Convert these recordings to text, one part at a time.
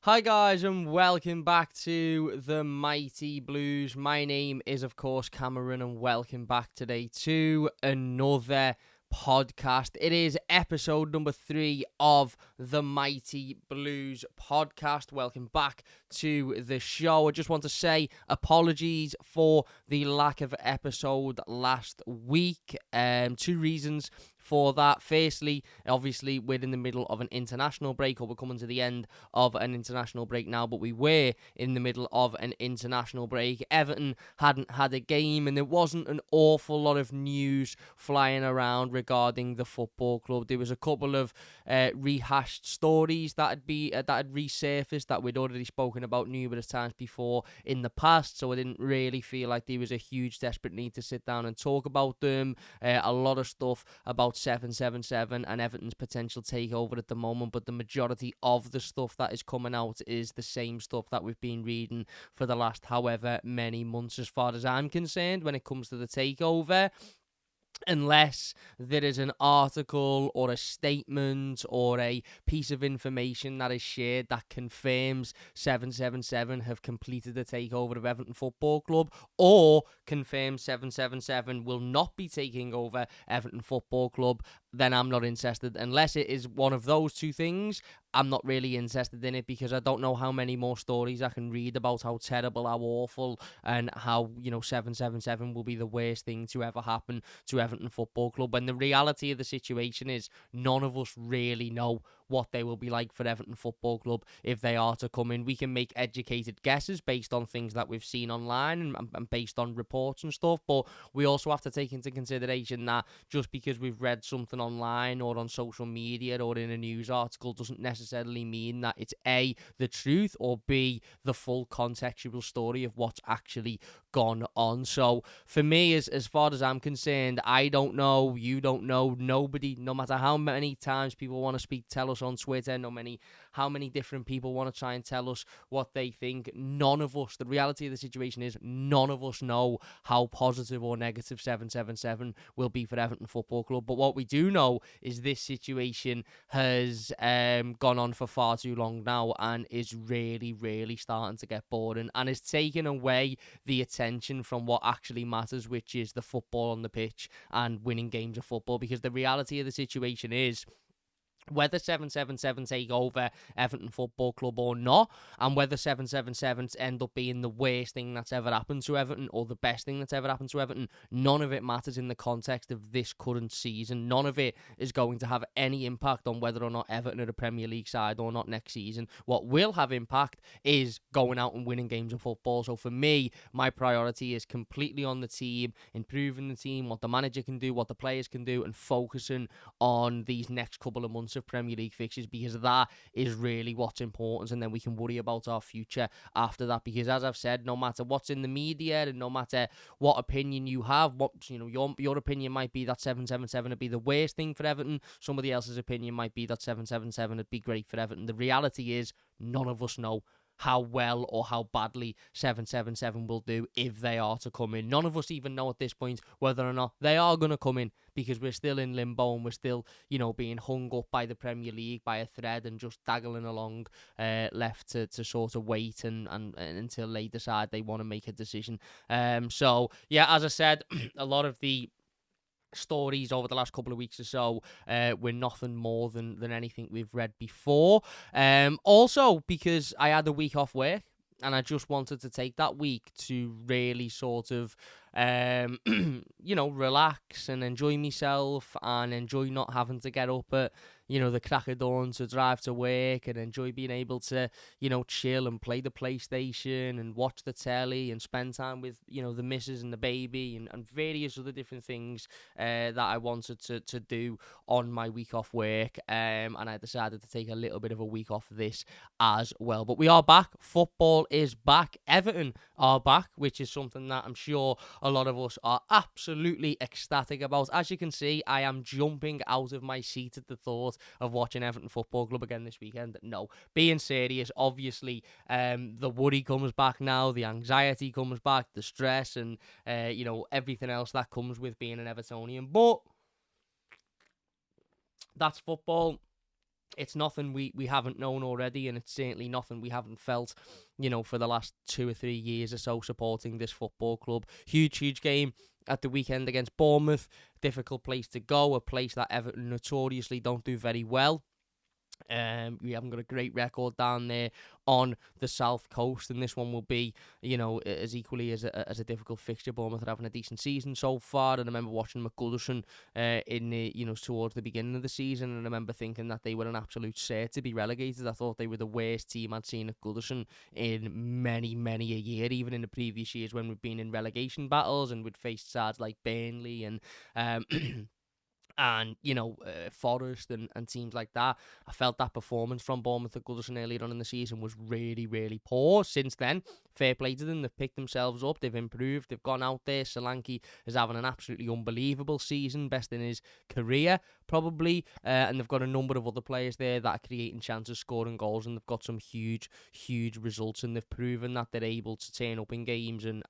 Hi guys and welcome back to the Mighty Blues. My name is of course Cameron and welcome back today to another podcast. It is episode number 3 of the Mighty Blues podcast. Welcome back to the show. I just want to say apologies for the lack of episode last week. Two reasons for that. Firstly, obviously, we're in the middle of an international break, or we're coming to the end of an international break now, but we were in the middle of an international break. Everton hadn't had a game, and there wasn't an awful lot of news flying around regarding the football club. There was a couple of rehashed stories that had resurfaced that we'd already spoken about numerous times before in the past, so I didn't really feel like there was a huge desperate need to sit down and talk about them. A lot of stuff about 777 and Everton's potential takeover at the moment, but the majority of the stuff that is coming out is the same stuff that we've been reading for the last however many months, as far as I'm concerned, when it comes to the takeover. Unless there is an article or a statement or a piece of information that is shared that confirms 777 have completed the takeover of Everton Football Club, or confirms 777 will not be taking over Everton Football Club, then I'm not interested. Unless it is one of those two things, I'm not really interested in it, because I don't know how many more stories I can read about how terrible, how awful, and how, 777 will be the worst thing to ever happen to Everton Football Club. And the reality of the situation is none of us really know what they will be like for Everton Football Club if they are to come in. We can make educated guesses based on things that we've seen online and based on reports and stuff, but we also have to take into consideration that just because we've read something online or on social media or in a news article doesn't necessarily mean that it's A, the truth, or B, the full contextual story of what's actually gone on. So for me, as far as I'm concerned, I don't know, you don't know, nobody, no matter how many times people want to tell us on Twitter, how many different people want to try and tell us what they think, none of us, the reality of the situation is none of us know how positive or negative 777 will be for Everton Football Club. But what we do know is this situation has gone on for far too long now and is really, really starting to get boring, and is taking away the attention from what actually matters, which is the football on the pitch and winning games of football. Because the reality of the situation is, whether 777 take over Everton Football Club or not, and whether 777 end up being the worst thing that's ever happened to Everton or the best thing that's ever happened to Everton, none of it matters in the context of this current season. None of it is going to have any impact on whether or not Everton are a Premier League side or not next season. What will have impact is going out and winning games of football. So for me, my priority is completely on the team, improving the team, what the manager can do, what the players can do, and focusing on these next couple of months of Premier League fixtures, because that is really what's important, and then we can worry about our future after that. Because as I've said, no matter what's in the media and no matter what opinion you have, your opinion might be that 777 would be the worst thing for Everton. Somebody else's opinion might be that 777 would be great for Everton. The reality is none of us know how well or how badly 777 will do if they are to come in. None of us even know at this point whether or not they are going to come in, because we're still in limbo and we're still, being hung up by the Premier League by a thread and just daggling along, left to sort of wait and until they decide they want to make a decision. So, yeah, as I said, a lot of the stories over the last couple of weeks or so were nothing more than anything we've read before. Also, because I had a week off work, and I just wanted to take that week to really sort of, relax and enjoy myself and enjoy not having to get up at, the crack of dawn to drive to work, and enjoy being able to, chill and play the PlayStation and watch the telly and spend time with, the missus and the baby and various other different things that I wanted to do on my week off work. And I decided to take a little bit of a week off this as well. But we are back. Football is back. Everton are back, which is something that I'm sure a lot of us are absolutely ecstatic about. As you can see, I am jumping out of my seat at the thought of watching Everton Football Club again this weekend. No, being serious, obviously, the worry comes back now, the anxiety comes back, the stress, and everything else that comes with being an Evertonian. But that's football. It's nothing we haven't known already, and it's certainly nothing we haven't felt, for the last 2 or 3 years or so supporting this football club. Huge game at the weekend against Bournemouth. Difficult place to go, a place that Everton notoriously don't do very well. We haven't got a great record down there on the south coast, and this one will be, as equally as a difficult fixture. Bournemouth are having a decent season so far, and I remember watching McGoodison in the, towards the beginning of the season, and I remember thinking that they were an absolute set to be relegated. I thought they were the worst team I'd seen at Goodison in many a year, even in the previous years when we've been in relegation battles and we'd faced sides like Burnley and and Forest and teams like that. I felt that performance from Bournemouth at Goodison earlier on in the season was really poor. Since then, fair play to them. They've picked themselves up. They've improved. They've gone out there. Solanke is having an absolutely unbelievable season, best in his career probably, and they've got a number of other players there that are creating chances, scoring goals, and they've got some huge results, and they've proven that they're able to turn up in games and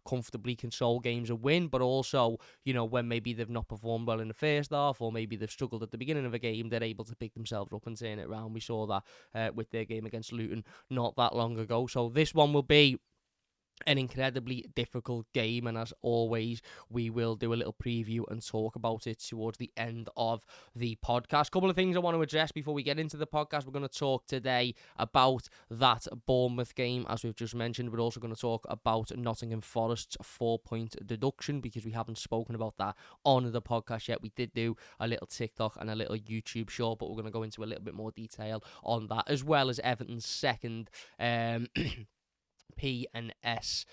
comfortably control games and win, but also, when maybe they've not performed well in the first half, or maybe they've struggled at the beginning of a game, they're able to pick themselves up and turn it around. We saw that with their game against Luton not that long ago. So this one will be an incredibly difficult game, and as always, we will do a little preview and talk about it towards the end of the podcast. Couple of things I want to address before we get into the podcast. We're going to talk today about that Bournemouth game, as we've just mentioned. We're also going to talk about Nottingham Forest's 4-point deduction, because we haven't spoken about that on the podcast yet. We did do a little TikTok and a little YouTube short, but we're going to go into a little bit more detail on that, as well as Everton's second P&S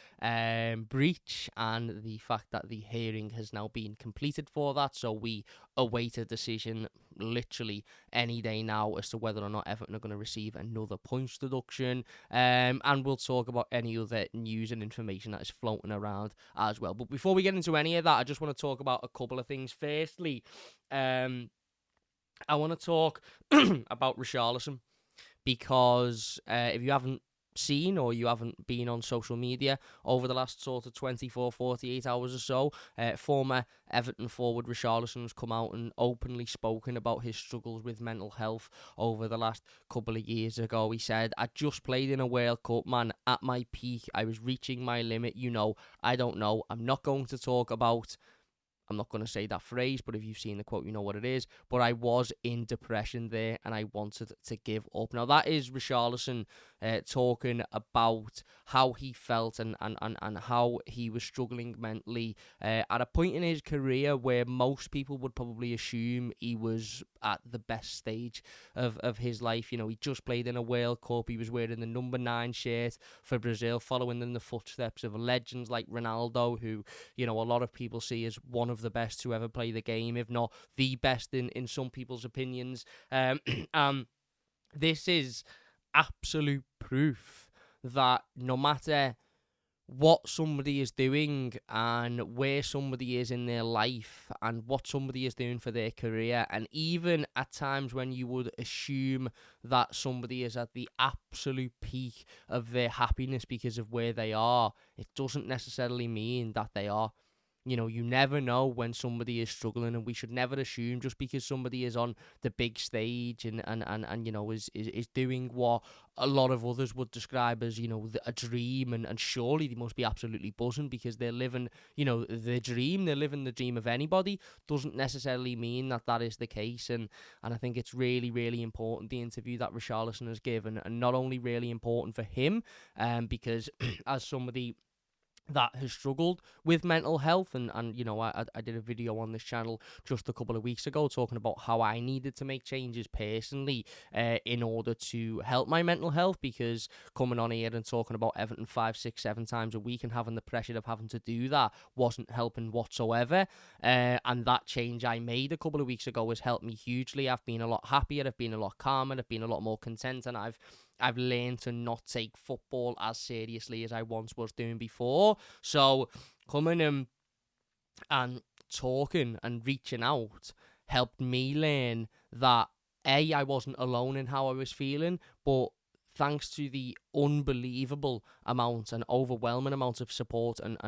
breach, and the fact that the hearing has now been completed for that, so we await a decision literally any day now as to whether or not Everton are going to receive another points deduction, and we'll talk about any other news and information that is floating around as well. But before we get into any of that, I just want to talk about a couple of things. Firstly, I want to talk about Richarlison, because if you haven't seen or you haven't been on social media over the last sort of 24-48 hours or so, former Everton forward Richarlison has come out and openly spoken about his struggles with mental health over the last couple of years ago. He said, "I just played in a World Cup, man, at my peak. I was reaching my limit, I don't know. I'm not going to talk about..." I'm not going to say that phrase, but if you've seen the quote, you know what it is. But I was in depression there, and I wanted to give up. Now, that is Richarlison talking about how he felt and how he was struggling mentally at a point in his career where most people would probably assume he was at the best stage of his life. He just played in a World Cup. He was wearing the number 9 shirt for Brazil, following in the footsteps of legends like Ronaldo, who, a lot of people see as one of the best to ever play the game, if not the best in some people's opinions. This is absolute proof that no matter what somebody is doing and where somebody is in their life and what somebody is doing for their career, and even at times when you would assume that somebody is at the absolute peak of their happiness because of where they are, it doesn't necessarily mean that they are. You never know when somebody is struggling, and we should never assume just because somebody is on the big stage and is doing what a lot of others would describe as, a dream, and surely they must be absolutely buzzing because they're living, the dream. They're living the dream of anybody. Doesn't necessarily mean that is the case, and I think it's really important, the interview that Richarlison has given, and not only really important for him, because as somebody that has struggled with mental health, and I did a video on this channel just a couple of weeks ago talking about how I needed to make changes personally in order to help my mental health, because coming on here and talking about Everton 5, 6, 7 times a week and having the pressure of having to do that wasn't helping whatsoever, and that change I made a couple of weeks ago has helped me hugely. I've been a lot happier, I've been a lot calmer, I've been a lot more content, and I've learned to not take football as seriously as I once was doing before. So coming and talking and reaching out helped me learn that I wasn't alone in how I was feeling, but thanks to the unbelievable amount and overwhelming amount of support and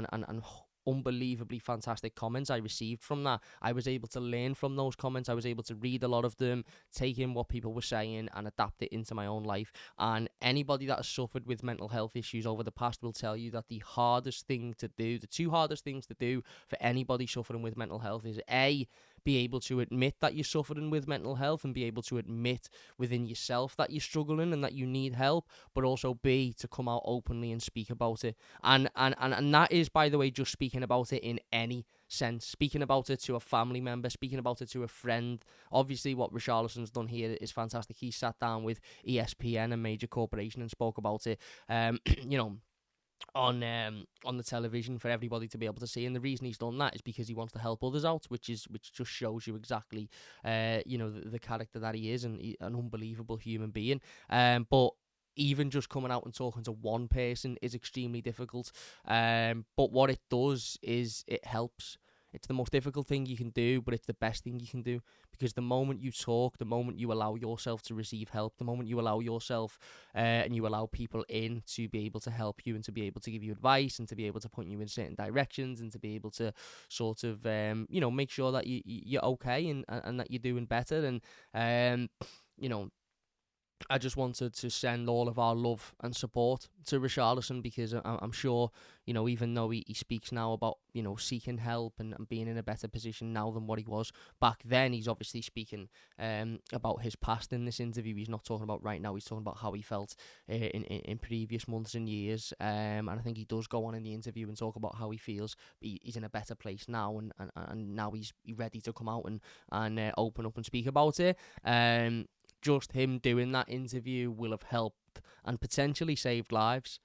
unbelievably fantastic comments I received from that. I was able to learn from those comments. I was able to read a lot of them, take in what people were saying, and adapt it into my own life. And anybody that has suffered with mental health issues over the past will tell you that the hardest thing to do, the two hardest things to do for anybody suffering with mental health is A, be able to admit that you're suffering with mental health and be able to admit within yourself that you're struggling and that you need help, but also B, to come out openly and speak about it. And that is, by the way, just speaking about it in any sense, speaking about it to a family member, speaking about it to a friend. Obviously, what Richarlison's done here is fantastic. He sat down with ESPN, a major corporation, and spoke about it. You know, on the television for everybody to be able to see, and the reason he's done that is because he wants to help others out, which just shows you exactly the character that he is, and an unbelievable human being. But even just coming out and talking to one person is extremely difficult. But what it does is it helps. It's the most difficult thing you can do, but it's the best thing you can do, because the moment you talk, the moment you allow yourself to receive help, the moment you allow yourself and you allow people in to be able to help you and to be able to give you advice and to be able to point you in certain directions and to be able to sort of make sure that you're okay and that you're doing better. And I just wanted to send all of our love and support to Richarlison, because I'm sure, even though he speaks now about, seeking help and being in a better position now than what he was back then, he's obviously speaking about his past in this interview. He's not talking about right now. He's talking about how he felt in previous months and years. And I think he does go on in the interview and talk about how he feels he's in a better place now, and now he's ready to come out and open up and speak about it. Just him doing that interview will have helped and potentially saved lives,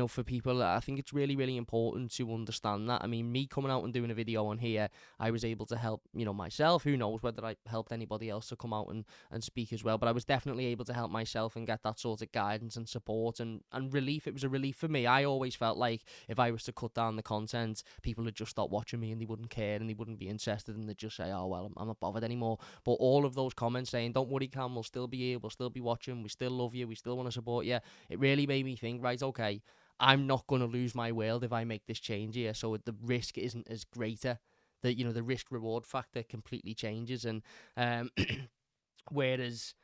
for people. I think it's really, really important to understand that. I mean, me coming out and doing a video on here, I was able to help, myself. Who knows whether I helped anybody else to come out and speak as well, but I was definitely able to help myself and get that sort of guidance and support and relief. It was a relief for me. I always felt like if I was to cut down the content, people would just stop watching me and they wouldn't care and they wouldn't be interested, and they'd just say, oh, well, I'm not bothered anymore. But all of those comments saying, don't worry, Cam, we'll still be here, we'll still be watching, we still love you, we still want to support you, it really made me think, right, okay, I'm not going to lose my world if I make this change here. So the risk isn't as greater. The risk reward factor completely changes. And whereas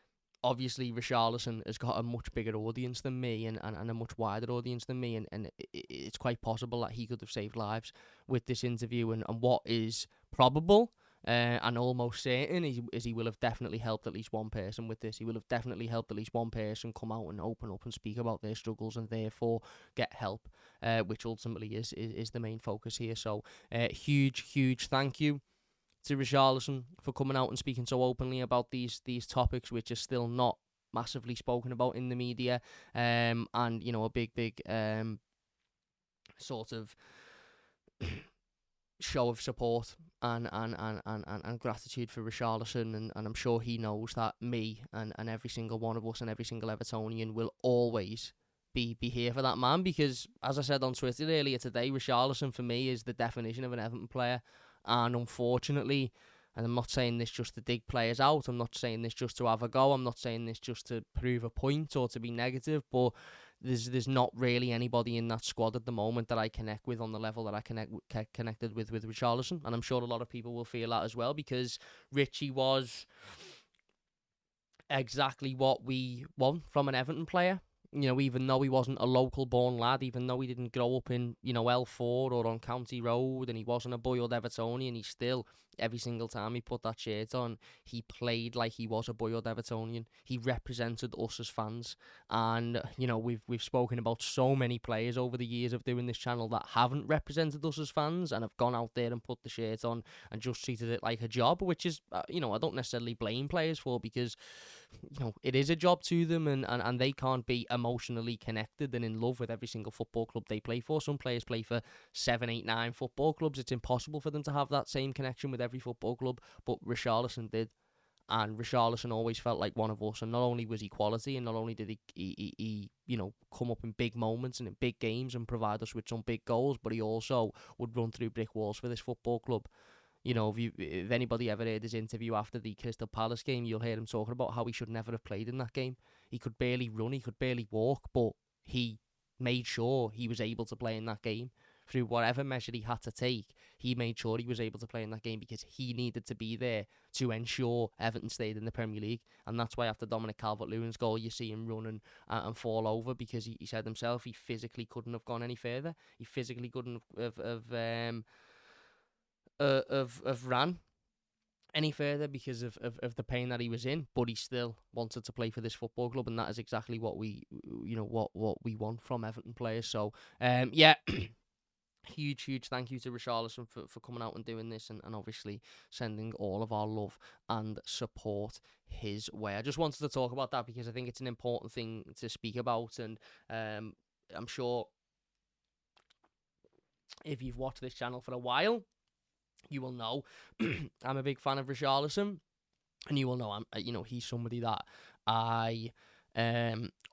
obviously Richarlison has got a much bigger audience than me and a much wider audience than me, and it's quite possible that he could have saved lives with this interview. And what is probable and almost certain is he will have definitely helped at least one person with this. He will have definitely helped at least one person come out and open up and speak about their struggles and therefore get help, which ultimately is the main focus here. So huge thank you to Richarlison for coming out and speaking so openly about these topics, which are still not massively spoken about in the media, and a big sort of show of support and gratitude for Richarlison, and I'm sure he knows that me and every single one of us and every single Evertonian will always be here for that man, because as I said on Twitter earlier today, Richarlison for me is the definition of an Everton player. And unfortunately, and I'm not saying this just to dig players out, I'm not saying this just to have a go, I'm not saying this just to prove a point or to be negative, but there's not really anybody in that squad at the moment that I connect with on the level that I connected with Richarlison. And I'm sure a lot of people will feel that as well, because Richie was exactly what we want from an Everton player. Even though he wasn't a local born lad, even though he didn't grow up in, L4 or on County Road, and he wasn't a boyhood Evertonian, he still, every single time he put that shirt on, he played like he was a boyhood Evertonian. He represented us as fans. And, we've spoken about so many players over the years of doing this channel that haven't represented us as fans and have gone out there and put the shirt on and just treated it like a job, which is, I don't necessarily blame players for, because it is a job to them, and they can't be emotionally connected and in love with every single football club they play for. Some players play for 7, 8, 9 football clubs. It's impossible for them to have that same connection with every football club, but Richarlison did. And Richarlison always felt like one of us, and not only was he quality, and not only did he come up in big moments and in big games and provide us with some big goals, but he also would run through brick walls for this football club. If anybody ever heard his interview after the Crystal Palace game, you'll hear him talking about how he should never have played in that game. He could barely run, he could barely walk, but he made sure he was able to play in that game. through whatever measure he had to take, he made sure he was able to play in that game because he needed to be there to ensure Everton stayed in the Premier League. And that's why after Dominic Calvert-Lewin's goal, you see him run and fall over, because he said himself he physically couldn't have gone any further. He physically couldn't have ran any further because of the pain that he was in, but he still wanted to play for this football club, and that is exactly what we want from Everton players. So yeah. Huge thank you to Richarlison for coming out and doing this, and obviously sending all of our love and support his way. I just wanted to talk about that because I think it's an important thing to speak about, and I'm sure if you've watched this channel for a while, you will know I'm a big fan of Richarlison, and you will know he's somebody that I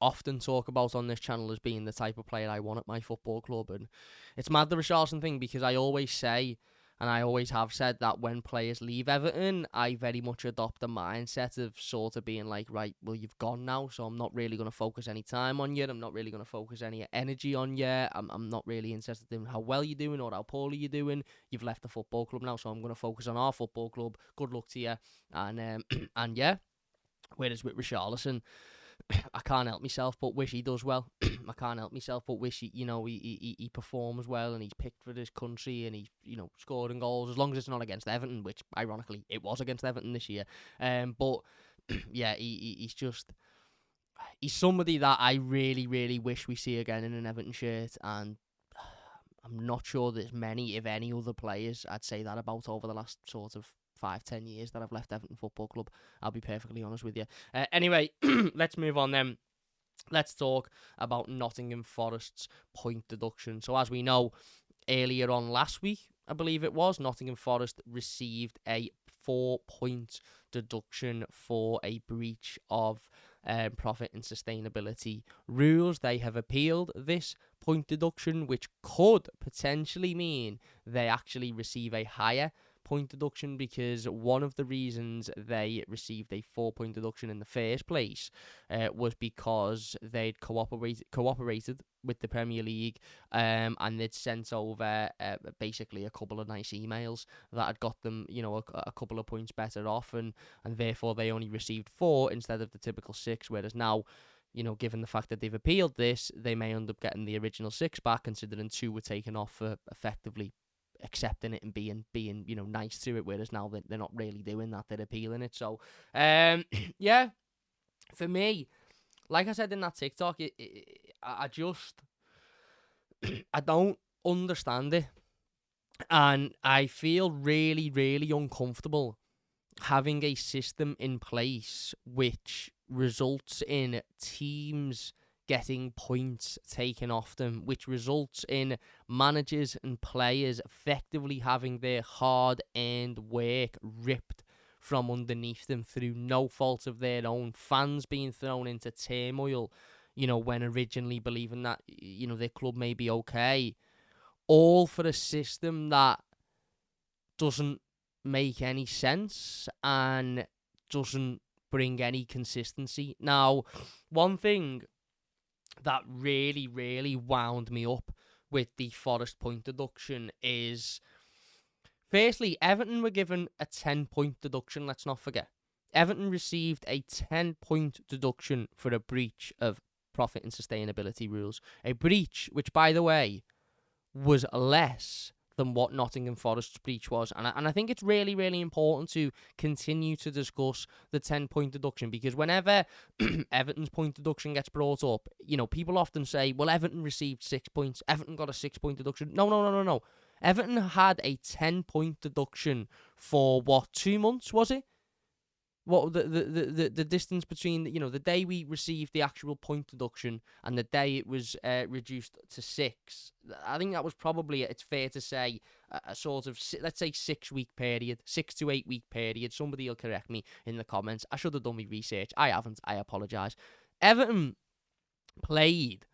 often talk about on this channel as being the type of player I want at my football club. And it's mad, the Richarlison thing, because I always say, and I always have said, that when players leave Everton, I very much adopt a mindset of sort of being like, right, well, you've gone now, so I'm not really going to focus any time on you. I'm not really going to focus any energy on you. I'm not really interested in how well you're doing or how poorly you're doing. You've left the football club now, so I'm going to focus on our football club. Good luck to you. And and yeah, whereas with Richarlison, I can't help myself but wish he does well. I can't help myself but wish he performs well, and he's picked for his country, and he's scoring goals, as long as it's not against Everton, which ironically it was against Everton this year. But yeah, he's somebody that I really, really wish we see again in an Everton shirt, and I'm not sure there's many, if any, other players I'd say that about over the last sort of 5-10 years that I've left Everton Football Club. I'll be perfectly honest with you. Anyway, let's move on then. Let's talk about Nottingham Forest's point deduction. So as we know, earlier on last week, I believe it was, Nottingham Forest received a 4-point deduction for a breach of profit and sustainability rules. They have appealed this point deduction, which could potentially mean they actually receive a higher point deduction, because one of the reasons they received a 4-point deduction in the first place was because they'd cooperated with the Premier League, and they'd sent over basically a couple of nice emails that had got them a couple of points better off, and therefore they only received 4 instead of the typical 6, whereas now, given the fact that they've appealed this, they may end up getting the original 6 back, considering 2 were taken off for effectively accepting it and being nice to it, whereas now they're not really doing that, they're appealing it. So yeah, for me, like I said in that TikTok, I just I don't understand it, and I feel really, really uncomfortable having a system in place which results in teams getting points taken off them, which results in managers and players effectively having their hard-earned work ripped from underneath them through no fault of their own, fans being thrown into turmoil, when originally believing that, their club may be okay, all for a system that doesn't make any sense and doesn't bring any consistency. Now, one thing that really, really wound me up with the Forest point deduction is, firstly, Everton were given a 10-point deduction, let's not forget. Everton received a 10-point deduction for a breach of profit and sustainability rules. A breach which, by the way, was less than what Nottingham Forest's breach was. And I think it's really, really important to continue to discuss the 10-point deduction, because whenever Everton's point deduction gets brought up, people often say, well, Everton received 6 points. Everton got a 6-point deduction. No. Everton had a 10-point deduction for, 2 months, was it? What the distance between the day we received the actual point deduction and the day it was reduced to 6, I think that was probably, it's fair to say, a sort of, let's say, 6-week period, 6 to 8 week period. Somebody will correct me in the comments. I should have done my research. I haven't. I apologise. Everton played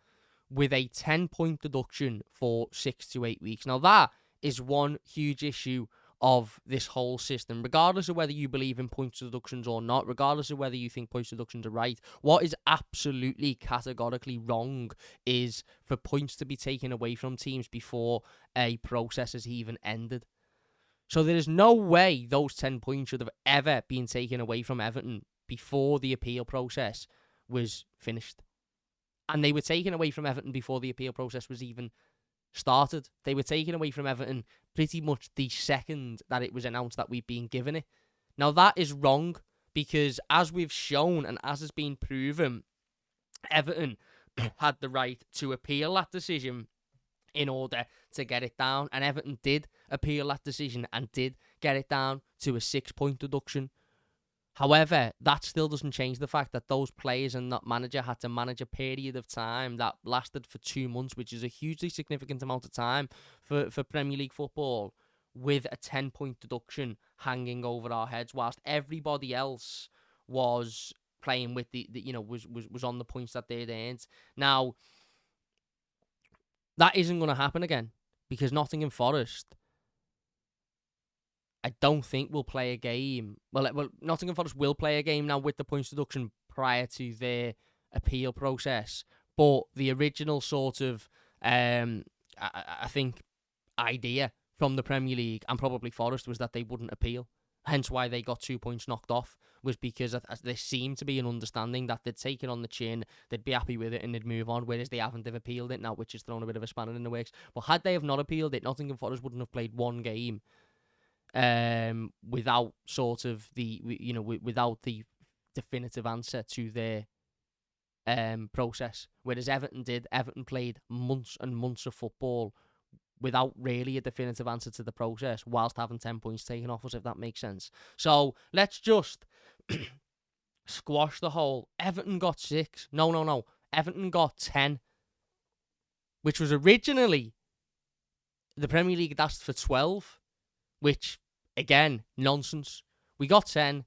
with a 10-point deduction for 6 to 8 weeks. Now that is one huge issue of this whole system, regardless of whether you believe in points deductions or not, regardless of whether you think points deductions are right. What is absolutely categorically wrong is for points to be taken away from teams before a process has even ended. So there is no way those 10 points should have ever been taken away from Everton before the appeal process was finished. And they were taken away from Everton before the appeal process was even started. They were taken away from Everton pretty much the second that it was announced that we'd been given it. Now, that is wrong because, as we've shown and as has been proven, Everton had the right to appeal that decision in order to get it down, and Everton did appeal that decision and did get it down to a 6-point deduction. However, that still doesn't change the fact that those players and that manager had to manage a period of time that lasted for 2 months, which is a hugely significant amount of time for Premier League football, with a 10-point deduction hanging over our heads, whilst everybody else was playing with was on the points that they'd earned. Now, that isn't going to happen again because Nottingham Forest, I don't think will play a game. Well, Nottingham Forest will play a game now with the points deduction prior to their appeal process. But the original sort of, I think, idea from the Premier League and probably Forest was that they wouldn't appeal. Hence why they got 2 points knocked off, was because there seemed to be an understanding that they'd take it on the chin, they'd be happy with it and they'd move on, whereas they haven't. They've appealed it now, which has thrown a bit of a spanner in the works. But had they have not appealed it, Nottingham Forest wouldn't have played one game without sort of without the definitive answer to their process. Whereas Everton did. Everton played months and months of football without really a definitive answer to the process, whilst having 10 points taken off us, if that makes sense. So let's just squash the whole Everton got 6. No. Everton got 10, which was originally the Premier League had asked for 12, which, again, nonsense. We got 10.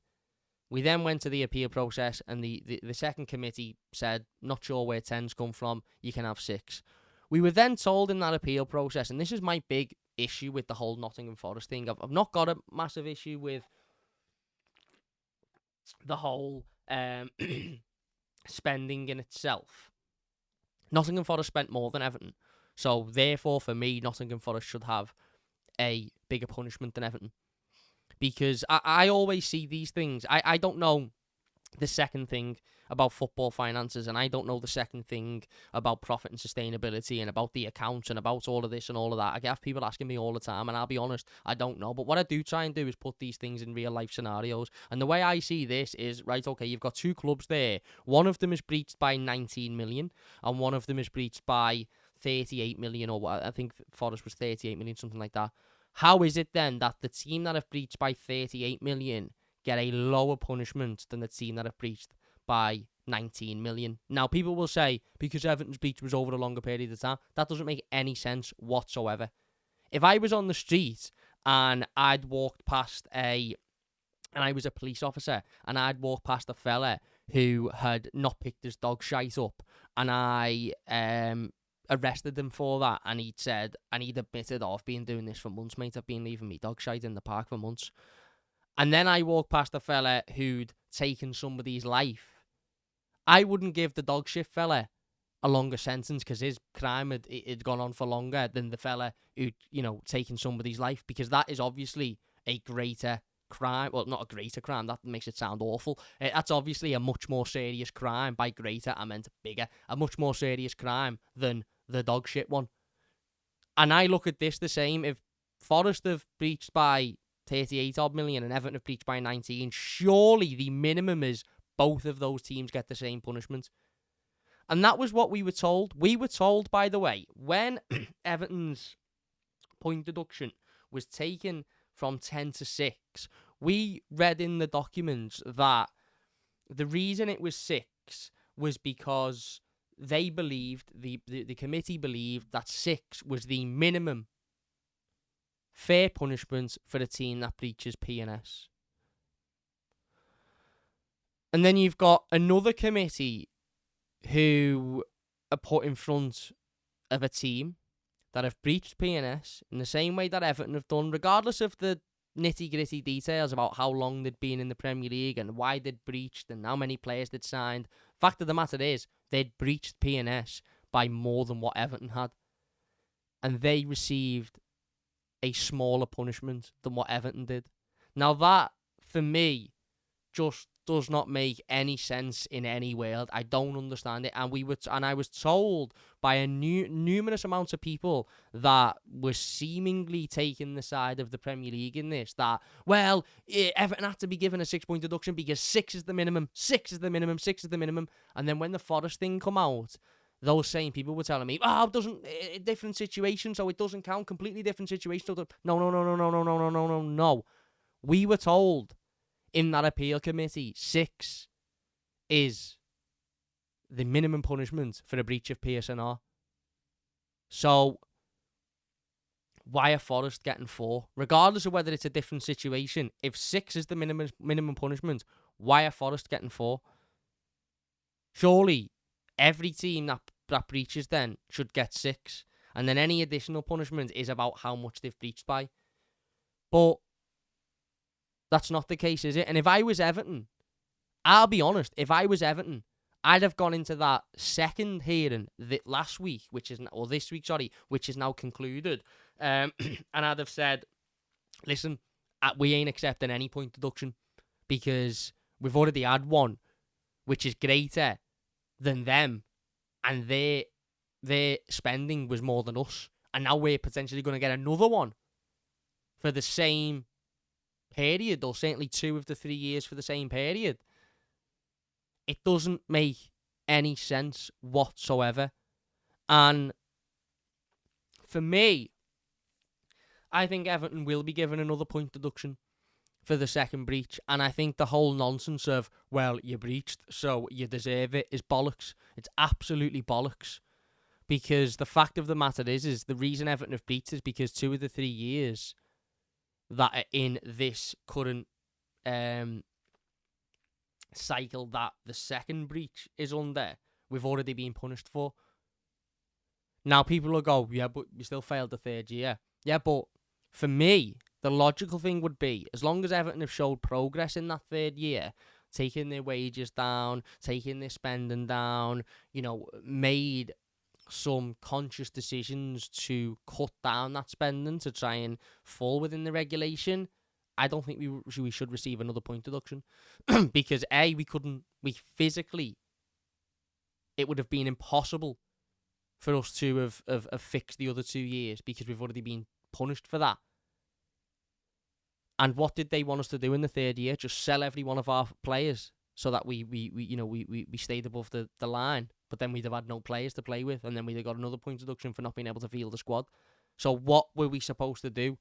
We then went to the appeal process, and the second committee said, not sure where 10's come from, you can have 6. We were then told in that appeal process, and this is my big issue with the whole Nottingham Forest thing. I've not got a massive issue with the whole spending in itself. Nottingham Forest spent more than Everton. So, therefore, for me, Nottingham Forest should have a bigger punishment than Everton. Because I always see these things. I don't know the second thing about football finances, and I don't know the second thing about profit and sustainability and about the accounts and about all of this and all of that. I have people asking me all the time, and I'll be honest, I don't know. But what I do try and do is put these things in real life scenarios. And the way I see this is, right, okay, you've got 2 clubs there. One of them is breached by 19 million, and one of them is breached by 38 million, or what I think Forest was 38 million, something like that. How is it then that the team that have breached by 38 million get a lower punishment than the team that have breached by 19 million? Now, people will say, because Everton's breach was over a longer period of time, that doesn't make any sense whatsoever. If I was on the street and I'd walked past and I was a police officer, and I'd walked past a fella who had not picked his dog shite up, and I arrested him for that, and he'd said, and he'd admitted, I've been doing this for months, mate, I've been leaving me dog shite in the park for months. And then I walked past a fella who'd taken somebody's life, I wouldn't give the dog shit fella a longer sentence because his crime had gone on for longer than the fella who'd, taken somebody's life, because that is obviously a greater crime. Well, not a greater crime, that makes it sound awful. That's obviously a much more serious crime. By greater, I meant bigger. A much more serious crime than the dog shit one. And I look at this the same. If Forest have breached by 38 odd million and Everton have breached by 19, surely the minimum is both of those teams get the same punishment. And that was what we were told. We were told, by the way, when Everton's point deduction was taken from 10 to 6, we read in the documents that the reason it was 6 was because they believed, the committee believed, that 6 was the minimum fair punishment for a team that breaches P&S. And then you've got another committee who are put in front of a team that have breached P&S in the same way that Everton have done, regardless of the nitty-gritty details about how long they'd been in the Premier League and why they'd breached and how many players they'd signed. Fact of the matter is, they'd breached P&S by more than what Everton had. And they received a smaller punishment than what Everton did. Now that, for me, just does not make any sense in any world. I don't understand it. And I was told by a numerous amount of people that were seemingly taking the side of the Premier League in this, that, well, Everton had to be given a 6-point deduction because 6 is the minimum, 6 is the minimum, 6 is the minimum. And then when the Forest thing come out, those same people were telling me, it doesn't, different situation, so it doesn't count, completely different situation. No. We were told in that appeal committee, 6 is the minimum punishment for a breach of PSNR. So, why are Forest getting 4? Regardless of whether it's a different situation, if 6 is the minimum punishment, why are Forest getting 4? Surely, every team that breaches then should get 6. And then any additional punishment is about how much they've breached by. But that's not the case, is it? And if I was Everton, I'll be honest, if I was Everton, I'd have gone into that second hearing this week, which is now concluded. And I'd have said, listen, we ain't accepting any point deduction because we've already had one, which is greater than them, and their spending was more than us. And now we're potentially going to get another one for the same period, or certainly 2 of the 3 years for the same period. It doesn't make any sense whatsoever. And for me, I think Everton will be given another point deduction for the second breach. And I think the whole nonsense of, well, you breached, so you deserve it, is bollocks. It's absolutely bollocks. Because the fact of the matter is the reason Everton have breached is because 2 of the 3 years that are in this current cycle that the second breach is under, we've already been punished for. Now people will go, yeah, but we still failed the third year. Yeah, but for me, the logical thing would be, as long as Everton have showed progress in that third year, taking their wages down, taking their spending down, made some conscious decisions to cut down that spending to try and fall within the regulation, I don't think we should receive another point deduction. Because physically, it would have been impossible for us to have fixed the other 2 years because we've already been punished for that. And what did they want us to do in the third year? Just sell every one of our players so that we stayed above the line. But then we'd have had no players to play with, and then we'd have got another point deduction for not being able to field the squad. So what were we supposed to do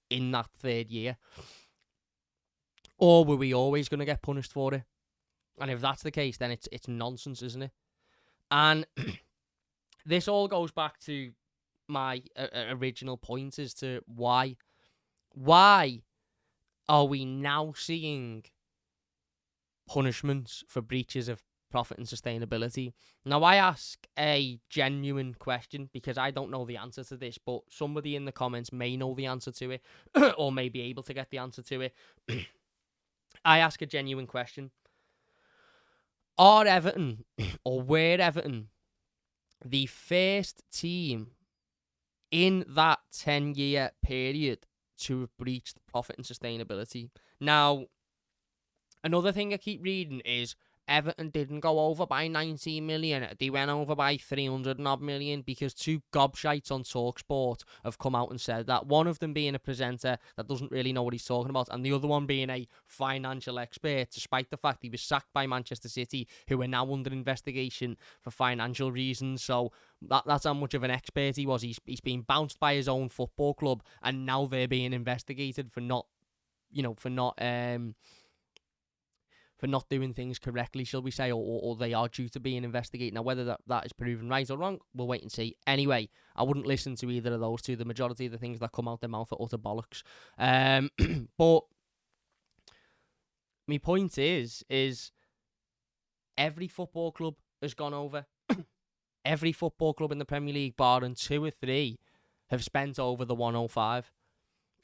in that third year? Or were we always going to get punished for it? And if that's the case, then it's nonsense, isn't it? And this all goes back to my original point as to why are we now seeing punishments for breaches of profit and sustainability? Now, I ask a genuine question because I don't know the answer to this, but somebody in the comments may know the answer to it or may be able to get the answer to it. I ask a genuine question. Are Everton, or were Everton, the first team in that 10-year period to have breached profit and sustainability? Now, another thing I keep reading is Everton didn't go over by 19 million. They went over by 300 and odd million because 2 gobshites on TalkSport have come out and said that. One of them being a presenter that doesn't really know what he's talking about, and the other one being a financial expert, despite the fact he was sacked by Manchester City, who are now under investigation for financial reasons. So that's how much of an expert he was. He's been bounced by his own football club, and now they're being investigated for not doing things correctly, shall we say, or they are due to being investigated. Now, whether that is proven right or wrong, we'll wait and see. Anyway, I wouldn't listen to either of those two. The majority of the things that come out their mouth are utter bollocks. But my point is every football club has gone over. Every football club in the Premier League, barring 2 or 3, have spent over the 105.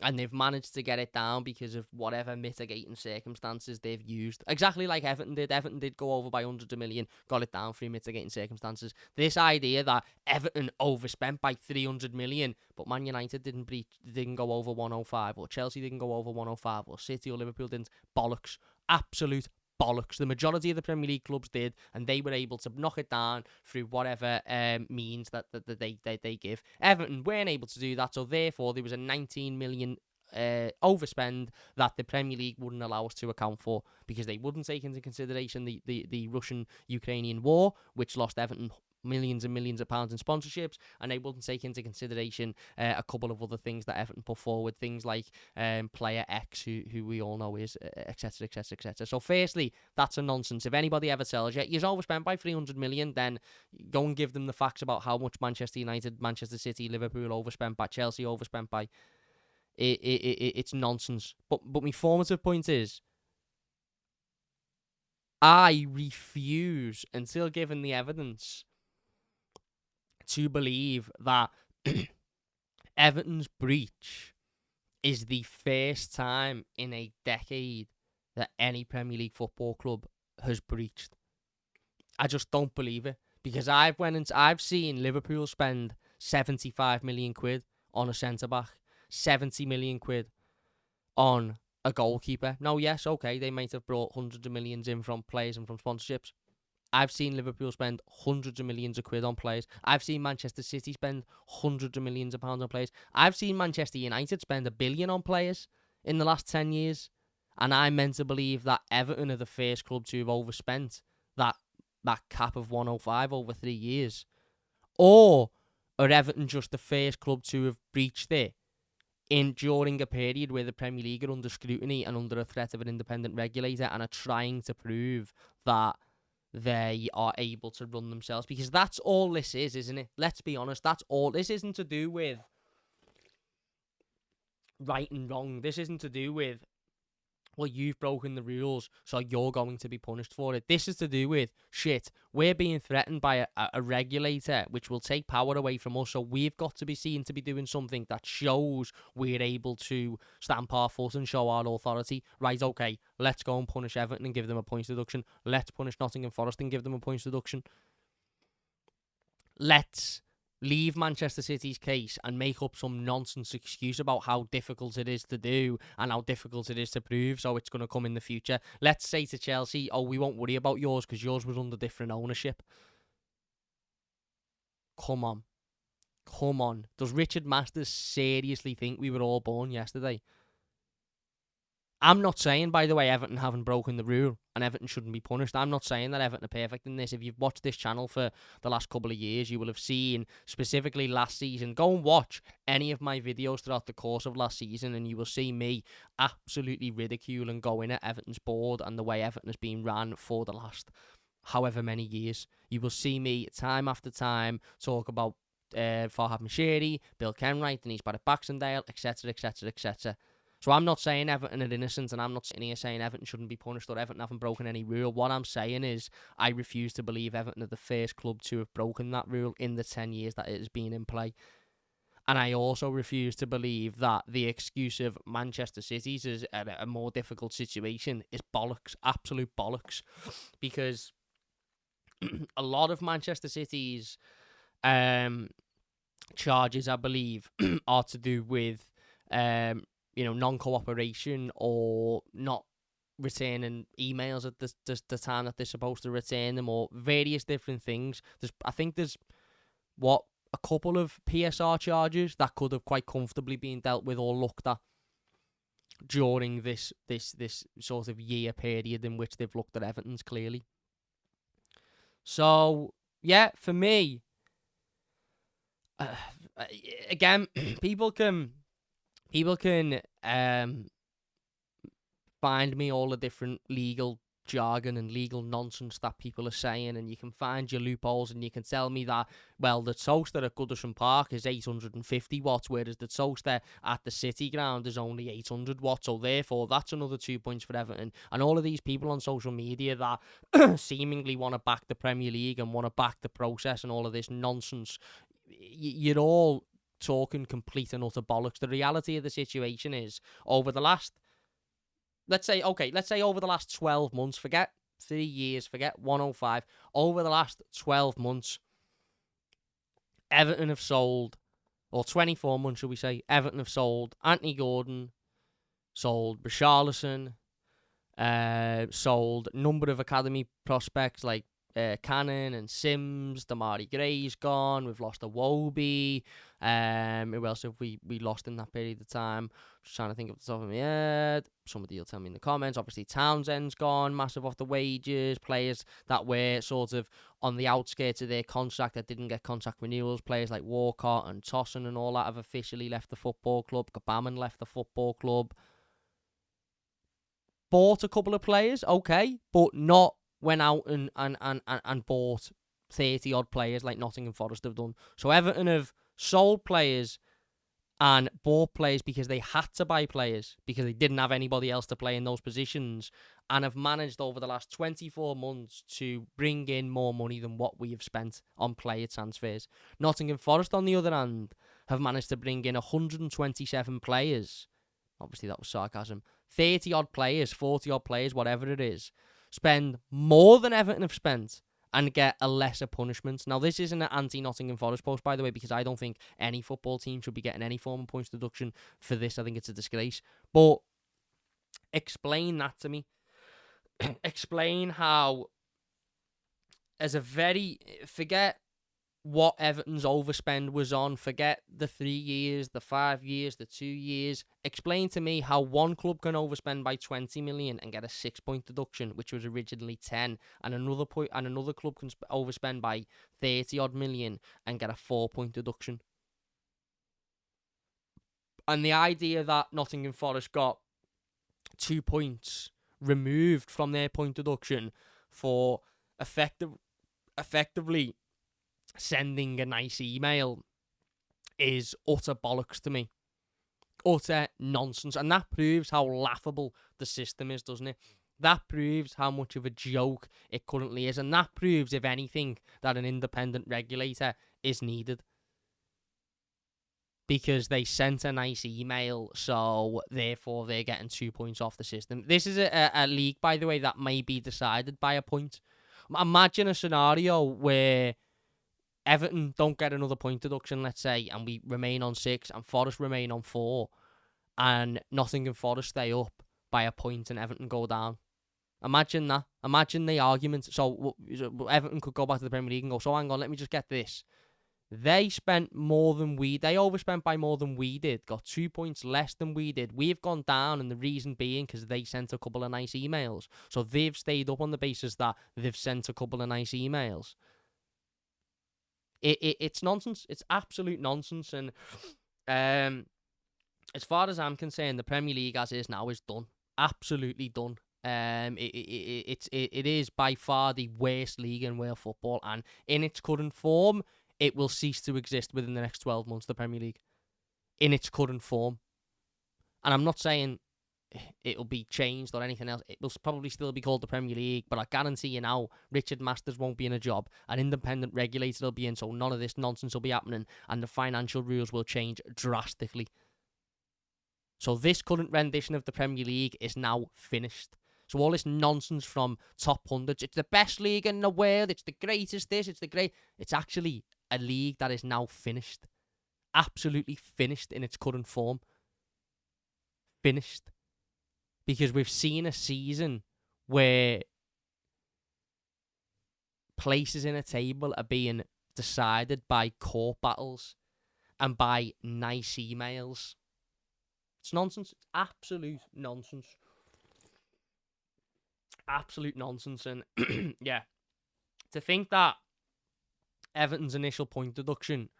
And they've managed to get it down because of whatever mitigating circumstances they've used. Exactly like Everton did. Everton did go over by hundreds of million, got it down through mitigating circumstances. This idea that Everton overspent by 300 million, but Man United didn't go over 105, or Chelsea didn't go over 105, or City or Liverpool didn't. Bollocks. Absolute bollocks. The majority of the Premier League clubs did, and they were able to knock it down through whatever means that they give. Everton weren't able to do that, so therefore there was a 19 million overspend that the Premier League wouldn't allow us to account for, because they wouldn't take into consideration the Russian-Ukrainian war, which lost Everton millions and millions of pounds in sponsorships, and they wouldn't take into consideration a couple of other things that Everton put forward, things like player X, who we all know is, etc, etc, etc. So firstly, that's a nonsense. If anybody ever tells you you're overspent by 300 million, then go and give them the facts about how much Manchester United, Manchester City, Liverpool overspent by, Chelsea overspent by. It's nonsense. But my formative point is, I refuse, until given the evidence, to believe that Everton's breach is the first time in a decade that any Premier League football club has breached. I just don't believe it, because I've seen Liverpool spend 75 million quid on a centre back, 70 million quid on a goalkeeper. Now, yes, okay, they might have brought hundreds of millions in from players and from sponsorships. I've seen Liverpool spend hundreds of millions of quid on players. I've seen Manchester City spend hundreds of millions of pounds on players. I've seen Manchester United spend $1 billion on players in the last 10 years. And I'm meant to believe that Everton are the first club to have overspent that cap of 105 over 3 years. Or are Everton just the first club to have breached it during a period where the Premier League are under scrutiny and under a threat of an independent regulator, and are trying to prove that they are able to run themselves? Because that's all this is, isn't it? Let's be honest, that's all. This isn't to do with right and wrong. This isn't to do with, well, you've broken the rules, so you're going to be punished for it. This is to do with, shit, we're being threatened by a regulator which will take power away from us, so we've got to be seen to be doing something that shows we're able to stamp our foot and show our authority. Right, okay, let's go and punish Everton and give them a points deduction. Let's punish Nottingham Forest and give them a points deduction. Let's leave Manchester City's case and make up some nonsense excuse about how difficult it is to do and how difficult it is to prove, so it's going to come in the future. Let's say to Chelsea, oh, we won't worry about yours because yours was under different ownership. Come on. Does Richard Masters seriously think we were all born yesterday? I'm not saying, by the way, Everton haven't broken the rule and Everton shouldn't be punished. I'm not saying that Everton are perfect in this. If you've watched this channel for the last couple of years, you will have seen, specifically last season, go and watch any of my videos throughout the course of last season, and you will see me absolutely ridicule and go in at Everton's board and the way Everton has been ran for the last however many years. You will see me time after time talk about Farhad Moshiri, Bill Kenwright, Denise Barrett-Baxendale, etc, etc, etc. So I'm not saying Everton are innocent, and I'm not sitting here saying Everton shouldn't be punished or Everton haven't broken any rule. What I'm saying is I refuse to believe Everton are the first club to have broken that rule in the 10 years that it has been in play. And I also refuse to believe that the excuse of Manchester City's is a more difficult situation is bollocks, absolute bollocks. Because a lot of Manchester City's charges, I believe, are to do with non-cooperation or not returning emails at the time that they're supposed to return them, or various different things. I think there's a couple of PSR charges that could have quite comfortably been dealt with or looked at during this sort of year period in which they've looked at Everton's, clearly. So yeah, for me, again, people can find me all the different legal jargon and legal nonsense that people are saying, and you can find your loopholes, and you can tell me that, well, the toaster at Goodison Park is 850 watts, whereas the toaster at the City Ground is only 800 watts, so therefore that's another 2 points for Everton. And all of these people on social media that seemingly want to back the Premier League and want to back the process and all of this nonsense, you're all talking complete and utter bollocks. The reality of the situation is, over the last, let's say over the last 12 months, forget 3 years, forget 105, over the last 12 months, Everton have sold, or 24 months, shall we say, Everton have sold Anthony Gordon, sold Richarlison, sold a number of academy prospects like Cannon and Sims. Damari Gray's gone. We've lost Iwobi. Who else have we lost in that period of time? Just trying to think off the top of my head. Somebody will tell me in the comments. Obviously, Townsend's gone, massive off the wages. Players that were sort of on the outskirts of their contract that didn't get contract renewals. Players like Walcott and Tosson and all that have officially left the football club. Gabaman left the football club. Bought a couple of players, okay, but not went out and bought 30 odd players like Nottingham Forest have done. So Everton have sold players and bought players because they had to buy players because they didn't have anybody else to play in those positions, and have managed over the last 24 months to bring in more money than what we have spent on player transfers. Nottingham Forest, on the other hand, have managed to bring in 127 players. Obviously, that was sarcasm. 30 odd players, 40 odd players, whatever it is, spend more than Everton have spent and get a lesser punishment. Now, this isn't an anti-Nottingham Forest post, by the way, because I don't think any football team should be getting any form of points deduction for this. I think it's a disgrace. But explain that to me. Explain how, as a very, forget what Everton's overspend was on, forget the 3 years, the 5 years, the 2 years. Explain to me how one club can overspend by 20 million and get a 6-point deduction, which was originally 10, and another club can overspend by 30 odd million and get a 4-point deduction. And the idea that Nottingham Forest got 2 points removed from their point deduction for effectively sending a nice email is utter bollocks to me. Utter nonsense. And that proves how laughable the system is, doesn't it? That proves how much of a joke it currently is. And that proves, if anything, that an independent regulator is needed. Because they sent a nice email, so therefore they're getting 2 points off the system. This is a league, by the way, that may be decided by a point. Imagine a scenario where Everton don't get another point deduction, let's say, and we remain on 6, and Forest remain on 4, and Nottingham Forest stay up by a point and Everton go down. Imagine that. Imagine the argument. So Everton could go back to the Premier League and go, so hang on, let me just get this. They spent more than they overspent by more than we did, got 2 points less than we did. We've gone down, and the reason being because they sent a couple of nice emails. So they've stayed up on the basis that they've sent a couple of nice emails. It's nonsense. It's absolute nonsense. And as far as I'm concerned, the Premier League as is now is done. Absolutely done. It is by far the worst league in world football, and in its current form, it will cease to exist within the next 12 months, the Premier League. In its current form. And I'm not saying it'll be changed or anything else. It will probably still be called the Premier League, but I guarantee you now, Richard Masters won't be in a job. An independent regulator will be in, so none of this nonsense will be happening, and the financial rules will change drastically. So this current rendition of the Premier League is now finished. So all this nonsense from top hundreds, it's the best league in the world, it's the greatest this, it's actually a league that is now finished. Absolutely finished in its current form. Finished. Because we've seen a season where places in a table are being decided by court battles and by nice emails. It's nonsense. It's absolute nonsense. Absolute nonsense. And yeah, to think that Everton's initial point deduction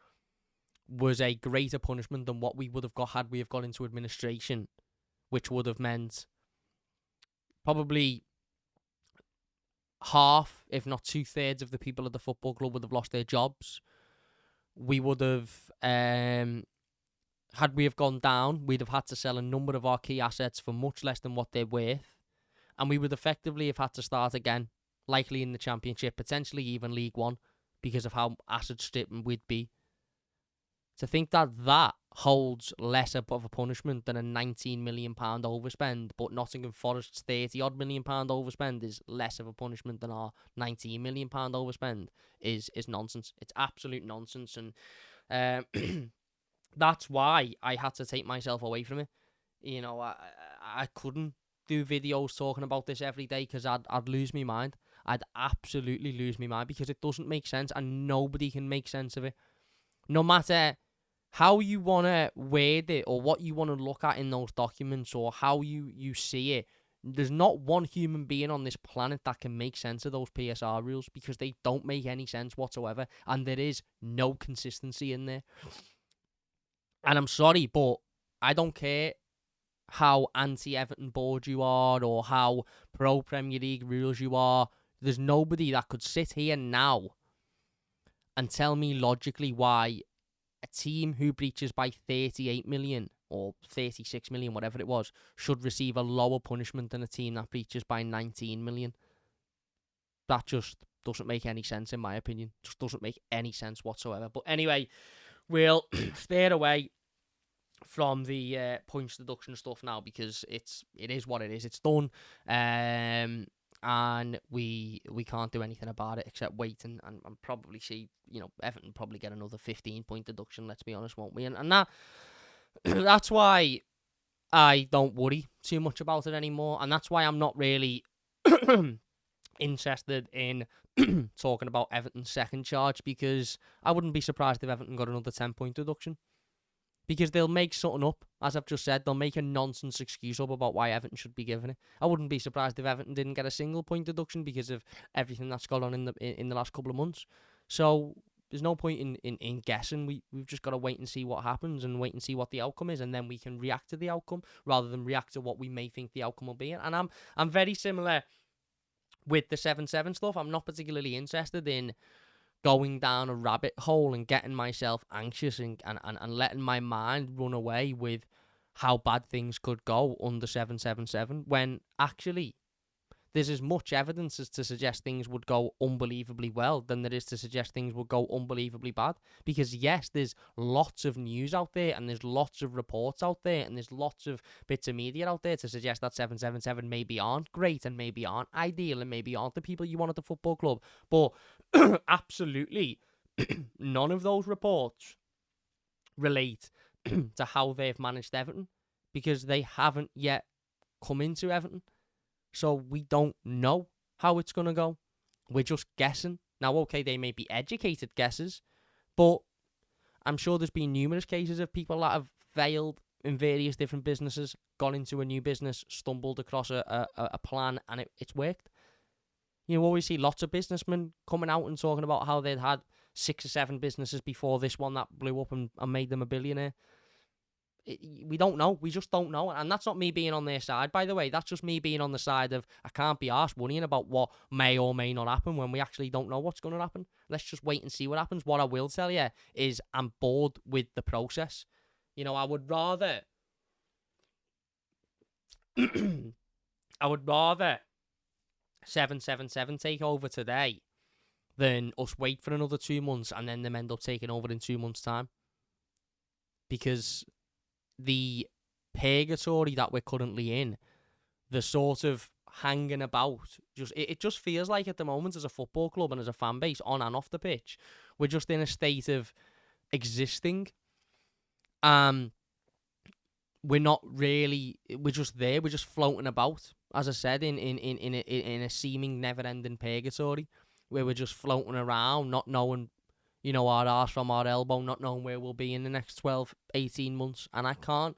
was a greater punishment than what we would have got had we have gone into administration, which would have meant probably half, if not 2/3 of the people at the football club would have lost their jobs. We would have, had we have gone down, we'd have had to sell a number of our key assets for much less than what they're worth. And we would effectively have had to start again, likely in the Championship, potentially even League One, because of how asset stripping we'd be. To think that that holds less of a punishment than a £19 million overspend, but Nottingham Forest's £30 million overspend is less of a punishment than our £19 million overspend is nonsense. It's absolute nonsense, and that's why I had to take myself away from it. You know, I couldn't do videos talking about this every day because I'd lose my mind. I'd absolutely lose my mind because it doesn't make sense, and nobody can make sense of it. No matter how you want to word it or what you want to look at in those documents or how you see it, there's not one human being on this planet that can make sense of those PSR rules because they don't make any sense whatsoever, and there is no consistency in there. And I'm sorry, but I don't care how anti-Everton board you are or how pro-Premier League rules you are. There's nobody that could sit here now and tell me logically why a team who breaches by 38 million or 36 million, whatever it was, should receive a lower punishment than a team that breaches by 19 million. That just doesn't make any sense, in my opinion. Just doesn't make any sense whatsoever. But anyway, we'll stay away from the points deduction stuff now because it is what it is. It's done. And we can't do anything about it except wait and probably see, Everton probably get another 15-point deduction, let's be honest, won't we? And that that's why I don't worry too much about it anymore, and that's why I'm not really interested in talking about Everton's second charge, because I wouldn't be surprised if Everton got another 10-point deduction. Because they'll make something up, as I've just said. They'll make a nonsense excuse up about why Everton should be given it. I wouldn't be surprised if Everton didn't get a single point deduction because of everything that's gone on in the last couple of months. So there's no point in guessing. We've just got to wait and see what happens and wait and see what the outcome is, and then we can react to the outcome rather than react to what we may think the outcome will be. And I'm very similar with the 7-7 stuff. I'm not particularly interested in going down a rabbit hole and getting myself anxious and letting my mind run away with how bad things could go under 7-7-7, when actually there's as much evidence as to suggest things would go unbelievably well than there is to suggest things would go unbelievably bad. Because yes, there's lots of news out there and there's lots of reports out there and there's lots of bits of media out there to suggest that 7-7-7 maybe aren't great and maybe aren't ideal and maybe aren't the people you want at the football club. But absolutely none of those reports relate to how they've managed Everton, because they haven't yet come into Everton. So we don't know how it's going to go. We're just guessing. Now, okay, they may be educated guesses, but I'm sure there's been numerous cases of people that have failed in various different businesses, gone into a new business, stumbled across a plan, and it's worked. You always see lots of businessmen coming out and talking about how they'd had 6 or 7 businesses before this one that blew up and made them a billionaire. We don't know. We just don't know. And that's not me being on their side, by the way. That's just me being on the side of I can't be arsed worrying about what may or may not happen when we actually don't know what's going to happen. Let's just wait and see what happens. What I will tell you is I'm bored with the process. I would rather... I would rather 7-7-7 take over today than us wait for another 2 months and then them end up taking over in 2 months' time. Because the purgatory that we're currently in, the sort of hanging about, it just feels like at the moment as a football club and as a fan base on and off the pitch, we're just in a state of existing. We're not really, we're just there, we're just floating about, as I said, in a seeming never-ending purgatory, where we're just floating around, not knowing our arse from our elbow, not knowing where we'll be in the next 12, 18 months. And I can't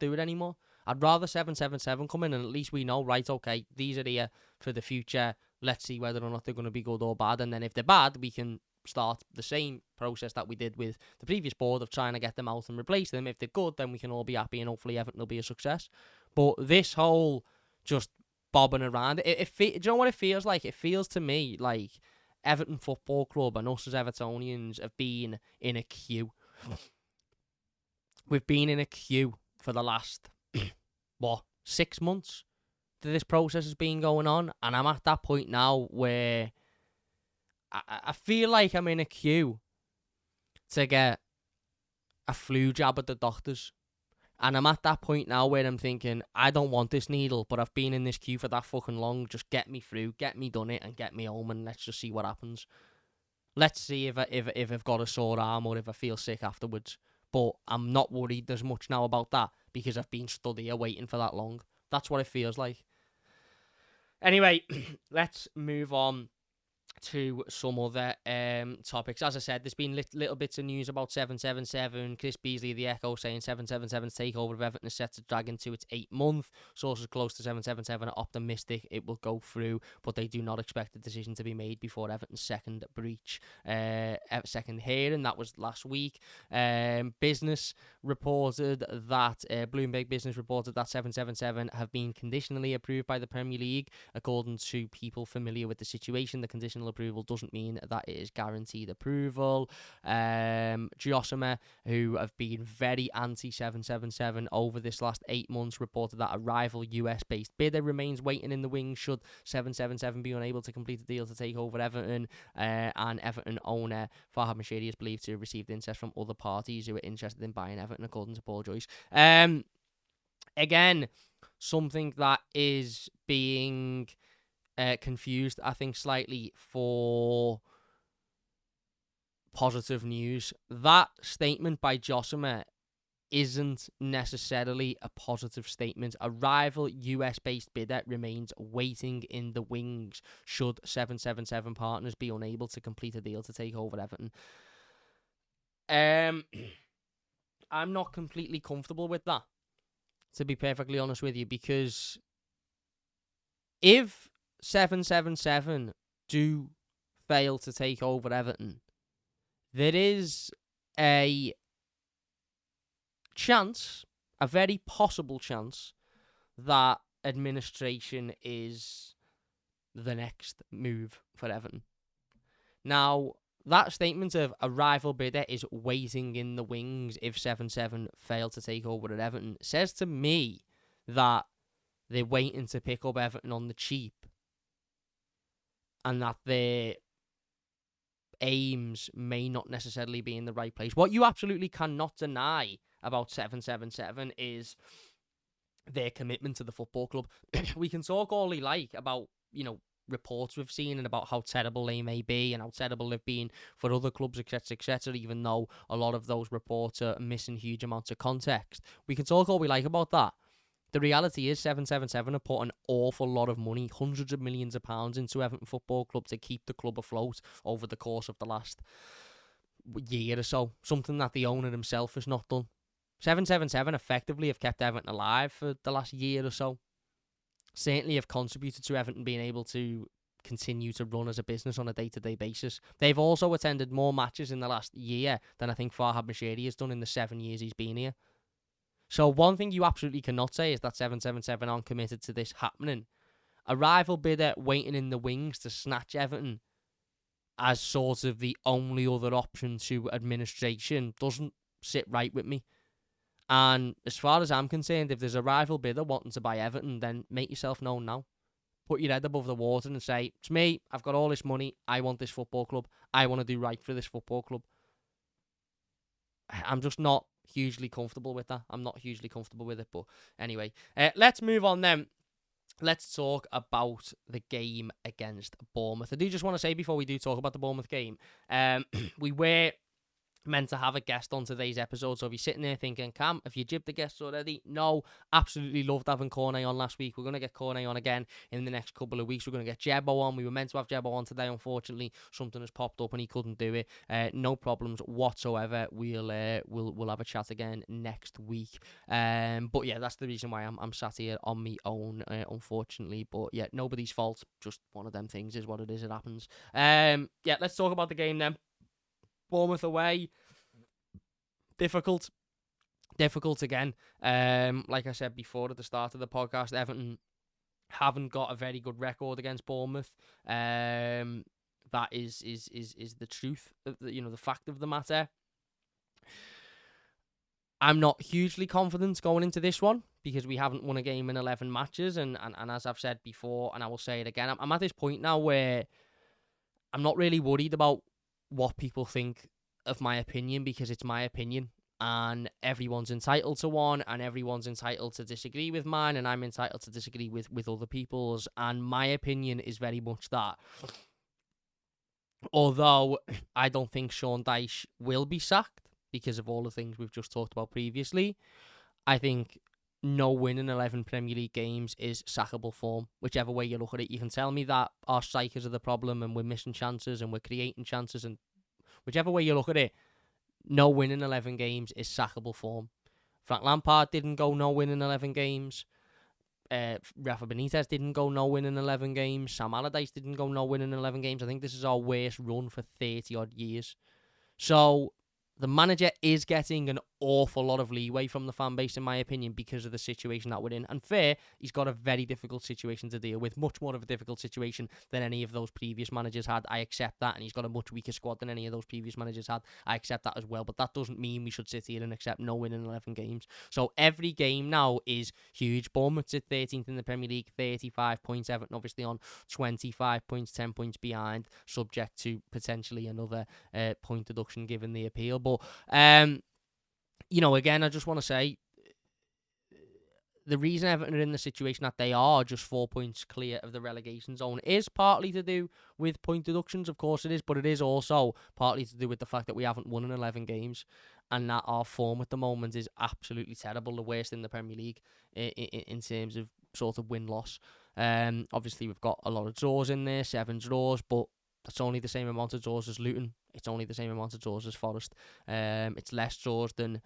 do it anymore. I'd rather 7-7-7 come in and at least we know, right, okay, these are here for the future. Let's see whether or not they're going to be good or bad. And then if they're bad, we can start the same process that we did with the previous board of trying to get them out and replace them. If they're good, then we can all be happy and hopefully Everton will be a success. But this whole just bobbing around, do you know what it feels like? It feels to me like Everton Football Club and us as Evertonians have been in a queue. We've been in a queue for the last, 6 months that this process has been going on. And I'm at that point now where I feel like I'm in a queue to get a flu jab at the doctors. And I'm at that point now where I'm thinking, I don't want this needle, but I've been in this queue for that fucking long. Just get me through, get me done it, and get me home, and let's just see what happens. Let's see if I've got a sore arm or if I feel sick afterwards. But I'm not worried as much now about that because I've been stood here waiting for that long. That's what it feels like. Anyway, let's move on to some other topics. As I said, there's been little bits of news about 777. Chris Beasley, the Echo, saying 777's takeover of Everton is set to drag into its 8th month. Sources close to 777 are optimistic it will go through, but they do not expect a decision to be made before Everton's second hearing. That was last week. Business reported that Bloomberg Business reported that 777 have been conditionally approved by the Premier League. According to people familiar with the situation, the conditional approval doesn't mean that it is guaranteed approval. Giosima, who have been very anti-777 over this last 8 months, reported that a rival US-based bidder remains waiting in the wings should 777 be unable to complete a deal to take over Everton. And Everton owner Farhad Moshiri is believed to have received interest from other parties who are interested in buying Everton, according to Paul Joyce. Again, something that is being confused, I think, slightly for positive news. That statement by Giosima isn't necessarily a positive statement. A rival US-based bidder remains waiting in the wings should 777 partners be unable to complete a deal to take over Everton. I'm not completely comfortable with that, to be perfectly honest with you, because if 777 do fail to take over Everton, there is a chance, a very possible chance, that administration is the next move for Everton. Now, that statement of a rival bidder is waiting in the wings if 7-7 fail to take over at Everton says to me that they're waiting to pick up Everton on the cheap and that their aims may not necessarily be in the right place. What you absolutely cannot deny about 777 is their commitment to the football club. We can talk all we like about, reports we've seen and about how terrible they may be and how terrible they've been for other clubs, etc., even though a lot of those reports are missing huge amounts of context. We can talk all we like about that. The reality is 777 have put an awful lot of money, hundreds of millions of pounds, into Everton Football Club to keep the club afloat over the course of the last year or so, something that the owner himself has not done. 777 effectively have kept Everton alive for the last year or so. Certainly have contributed to Everton being able to continue to run as a business on a day-to-day basis. They've also attended more matches in the last year than I think Farhad Moshiri has done in the 7 years he's been here. So one thing you absolutely cannot say is that 777 aren't committed to this happening. A rival bidder waiting in the wings to snatch Everton as sort of the only other option to administration doesn't sit right with me. And as far as I'm concerned, if there's a rival bidder wanting to buy Everton, then make yourself known now. Put your head above the water and say, it's me, I've got all this money, I want this football club, I want to do right for this football club. I'm just not hugely comfortable with that. I'm not hugely comfortable with it, but anyway. Let's move on then. Let's talk about the game against Bournemouth. I do just want to say before we do talk about the Bournemouth game, we were meant to have a guest on today's episode, so if you're sitting there thinking, Cam, have you jibbed the guests already? No, absolutely loved having Cornet on last week. We're going to get Cornet on again in the next couple of weeks. We're going to get Jebbo on. We were meant to have Jebbo on today. Unfortunately, something has popped up and he couldn't do it. No problems whatsoever. We'll have a chat again next week. But yeah, that's the reason why I'm sat here on my own, unfortunately. But yeah, nobody's fault. Just one of them things is what it is. It happens. Yeah, let's talk about the game then. Bournemouth away, difficult again. Like I said before at the start of the podcast, Everton haven't got a very good record against Bournemouth. That is the truth, the fact of the matter. I'm not hugely confident going into this one because we haven't won a game in 11 matches, and as I've said before, and I will say it again, I'm at this point now where I'm not really worried about what people think of my opinion because it's my opinion and everyone's entitled to one, and everyone's entitled to disagree with mine, and I'm entitled to disagree with other people's. And my opinion is very much that, although I don't think Sean Dyche will be sacked because of all the things we've just talked about previously, I think no win in 11 Premier League games is sackable form. Whichever way you look at it, you can tell me that our strikers are the problem and we're missing chances and we're creating chances, and whichever way you look at it, no win in 11 games is sackable form. Frank Lampard didn't go no win in 11 games. Rafa Benitez didn't go no win in 11 games. Sam Allardyce didn't go no win in 11 games. I think this is our worst run for 30 odd years. So the manager is getting an awful lot of leeway from the fan base, in my opinion, because of the situation that we're in. And fair, he's got a very difficult situation to deal with, much more of a difficult situation than any of those previous managers had. I accept that, and he's got a much weaker squad than any of those previous managers had. I accept that as well, but that doesn't mean we should sit here and accept no win in 11 games. So every game now is huge. Bournemouth's at 13th in the Premier League, 35 points. Everton obviously on 25 points, 10 points behind, subject to potentially another point deduction given the appeal. But again, I just want to say the reason Everton are in the situation that they are, just 4 points clear of the relegation zone, is partly to do with point deductions. Of course it is, but it is also partly to do with the fact that we haven't won in 11 games and that our form at the moment is absolutely terrible, the worst in the Premier League in terms of sort of win-loss. Obviously, we've got a lot of draws in there, 7 draws, but that's only the same amount of draws as Luton. It's only the same amount of draws as Forest. It's less draws than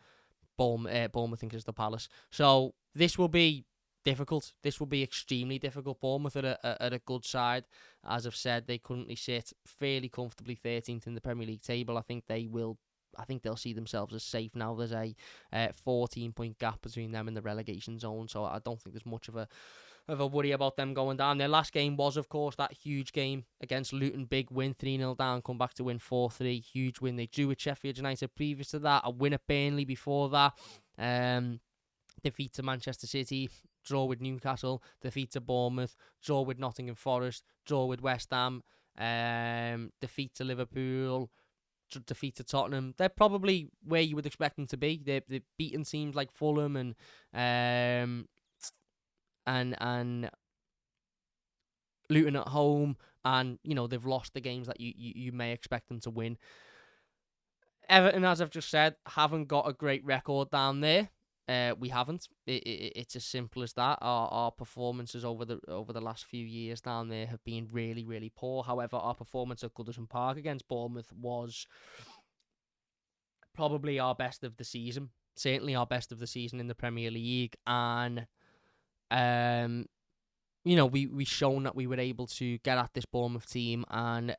Bournemouth and Crystal Palace. So this will be difficult. This will be extremely difficult. Bournemouth are at a good side. As I've said, they currently sit fairly comfortably 13th in the Premier League table. I think they'll see themselves as safe now. There's a 14-point gap between them and the relegation zone, so I don't think there's much of a worry about them going down. Their last game was, of course, that huge game against Luton. Big win, 3-0 down, come back to win 4-3. Huge win. They drew with Sheffield United previous to that. A win at Burnley before that. Defeat to Manchester City. Draw with Newcastle. Defeat to Bournemouth. Draw with Nottingham Forest. Draw with West Ham. Defeat to Liverpool. Defeat to Tottenham. They're probably where you would expect them to be. They've beaten teams like Fulham and Luton at home, and they've lost the games that you may expect them to win. Everton, as I've just said, haven't got a great record down there. We haven't. It's as simple as that. Our performances over the last few years down there have been really, really poor. However, our performance at Goodison Park against Bournemouth was probably our best of the season. Certainly our best of the season in the Premier League, and we shown that we were able to get at this Bournemouth team and,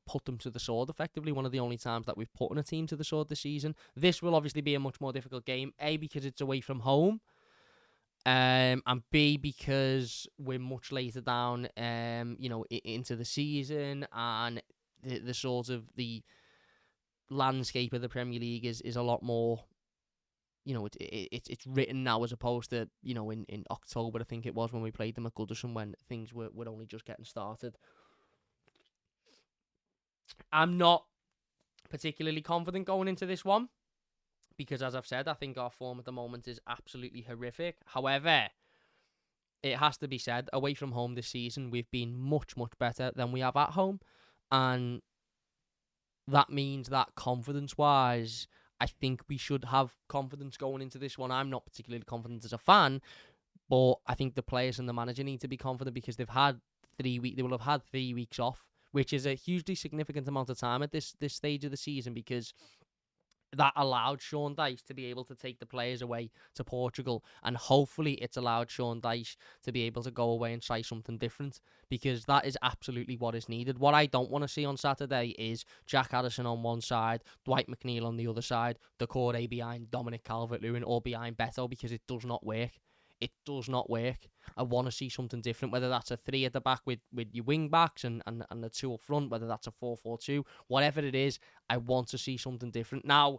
put them to the sword effectively. One of the only times that we've put in a team to the sword this season. This will obviously be a much more difficult game, A, because it's away from home, and B, because we're much later down, into the season, and the sort of the landscape of the Premier League is a lot more. It's written now as opposed to, in October, I think it was, when we played them at Goodison, when things were only just getting started. I'm not particularly confident going into this one because, as I've said, I think our form at the moment is absolutely horrific. However, it has to be said, away from home this season, we've been much, much better than we have at home. And that means that confidence-wise, I think we should have confidence going into this one. I'm not particularly confident as a fan, but I think the players and the manager need to be confident because they've had 3 weeks. They will have had 3 weeks off, which is a hugely significant amount of time at this stage of the season, because that allowed Sean Dyche to be able to take the players away to Portugal, and hopefully it's allowed Sean Dyche to be able to go away and try something different, because that is absolutely what is needed. What I don't want to see on Saturday is Jack Addison on one side, Dwight McNeil on the other side, Doucouré behind Dominic Calvert-Lewin or behind Beto, because it does not work. It does not work. I want to see something different, whether that's a 3 at the back with your wing backs and the 2 up front, whether that's a 4-4-2, whatever it is, I want to see something different. Now,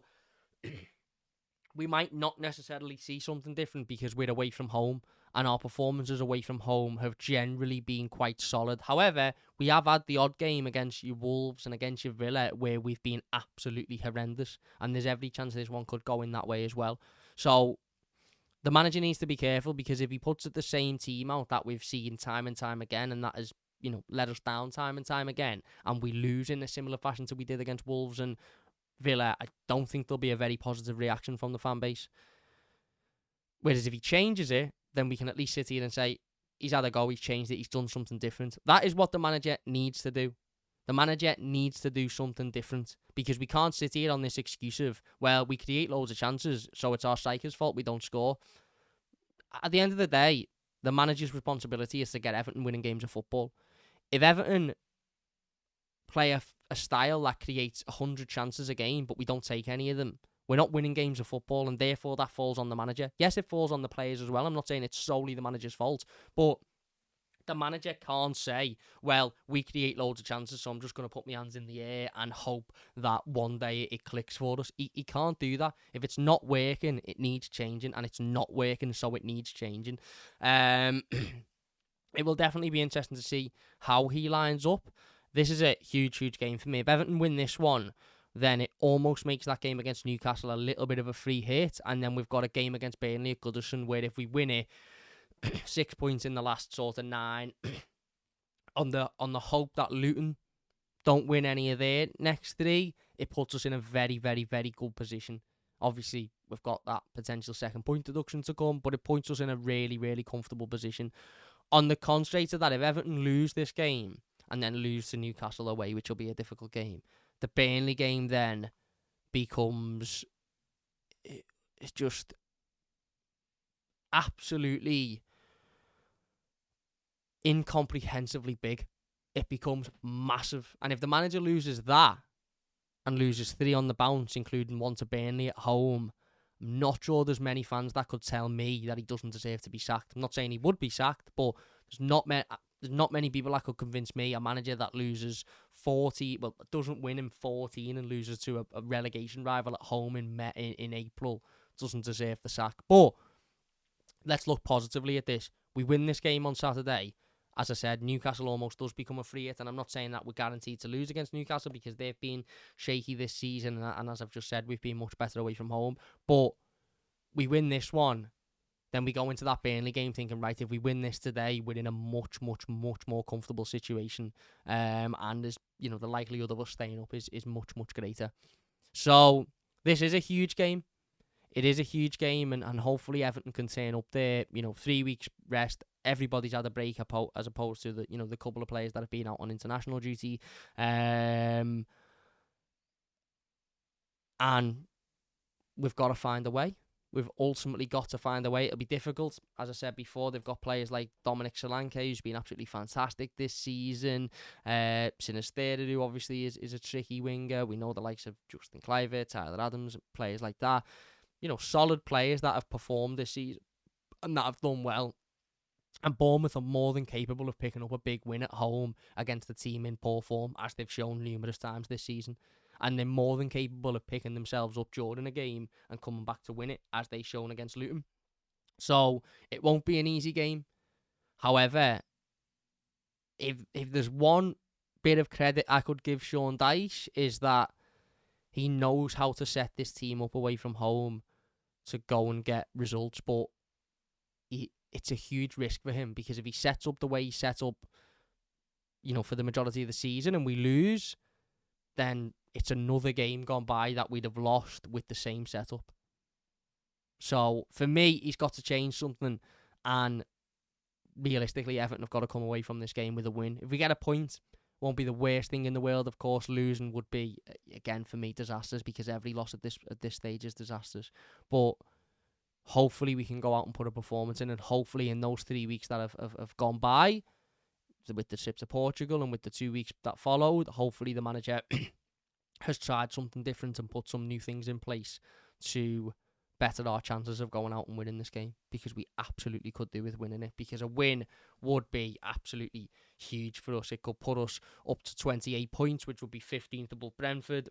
we might not necessarily see something different because we're away from home and our performances away from home have generally been quite solid. However, we have had the odd game against your Wolves and against your Villa where we've been absolutely horrendous, and there's every chance this one could go in that way as well. So the manager needs to be careful, because if he puts the same team out that we've seen time and time again, and that has, let us down time and time again, and we lose in a similar fashion to we did against Wolves and Villa, I don't think there'll be a very positive reaction from the fan base. Whereas if he changes it, then we can at least sit here and say, he's had a go, he's changed it, he's done something different. That is what the manager needs to do. The manager needs to do something different, because we can't sit here on this excuse of, well, we create loads of chances, so it's our strikers' fault we don't score. At the end of the day, the manager's responsibility is to get Everton winning games of football. If Everton play a style that creates 100 chances a game, but we don't take any of them, we're not winning games of football, and therefore that falls on the manager. Yes, it falls on the players as well. I'm not saying it's solely the manager's fault, but the manager can't say, well, we create loads of chances, so I'm just going to put my hands in the air and hope that one day it clicks for us. He can't do that. If it's not working, it needs changing, and it's not working, so it needs changing. It will definitely be interesting to see how he lines up. This is a huge, huge game for me. If Everton win this one, then it almost makes that game against Newcastle a little bit of a free hit. And then we've got a game against Burnley at Goodison, where if we win it, 6 points in the last sort of 9, on the hope that Luton don't win any of their next 3, it puts us in a very, very, very good position. Obviously, we've got that potential second point deduction to come, but it puts us in a really, really comfortable position. On the contrary to that, if Everton lose this game and then lose to Newcastle away, which will be a difficult game, the Burnley game then becomes, it's just absolutely incomprehensibly big. It becomes massive. And if the manager loses that and loses 3 on the bounce, including 1 to Burnley at home, I'm not sure there's many fans that could tell me that he doesn't deserve to be sacked. I'm not saying he would be sacked, but there's not many people that could convince me a manager that loses 40, well, doesn't win in 14 and loses to a relegation rival at home in April, doesn't deserve the sack. But let's look positively at this. We win this game on Saturday. As I said, Newcastle almost does become a free hit, and I'm not saying that we're guaranteed to lose against Newcastle, because they've been shaky this season, and as I've just said, we've been much better away from home. But we win this one, then we go into that Burnley game thinking, right, if we win this today, we're in a much, much, much more comfortable situation, and there's, the likelihood of us staying up is much, much greater. So this is a huge game. It is a huge game, and hopefully Everton can turn up there. 3 weeks rest. Everybody's had a break as opposed to the couple of players that have been out on international duty. And we've got to find a way. We've ultimately got to find a way. It'll be difficult. As I said before, they've got players like Dominic Solanke, who's been absolutely fantastic this season. Sinisterra, who obviously is a tricky winger. We know the likes of Justin Kluivert, Tyler Adams, players like that. Solid players that have performed this season and that have done well. And Bournemouth are more than capable of picking up a big win at home against a team in poor form, as they've shown numerous times this season. And they're more than capable of picking themselves up during a game and coming back to win it, as they've shown against Luton. So it won't be an easy game. However, if there's one bit of credit I could give Sean Dyche, is that he knows how to set this team up away from home to go and get results, but it's a huge risk for him, because if he sets up the way he set up, for the majority of the season, and we lose, then it's another game gone by that we'd have lost with the same setup. So for me, he's got to change something, and realistically, Everton have got to come away from this game with a win. If we get a point, won't be the worst thing in the world. Of course, losing would be, again, for me, disasters, because every loss at this stage is disasters. But hopefully we can go out and put a performance in, and hopefully in those 3 weeks that have gone by, with the trip to Portugal and with the 2 weeks that followed, hopefully the manager has tried something different and put some new things in place to better our chances of going out and winning this game, because we absolutely could do with winning it, because a win would be absolutely huge for us. It could put us up to 28 points, which would be 15th above Brentford.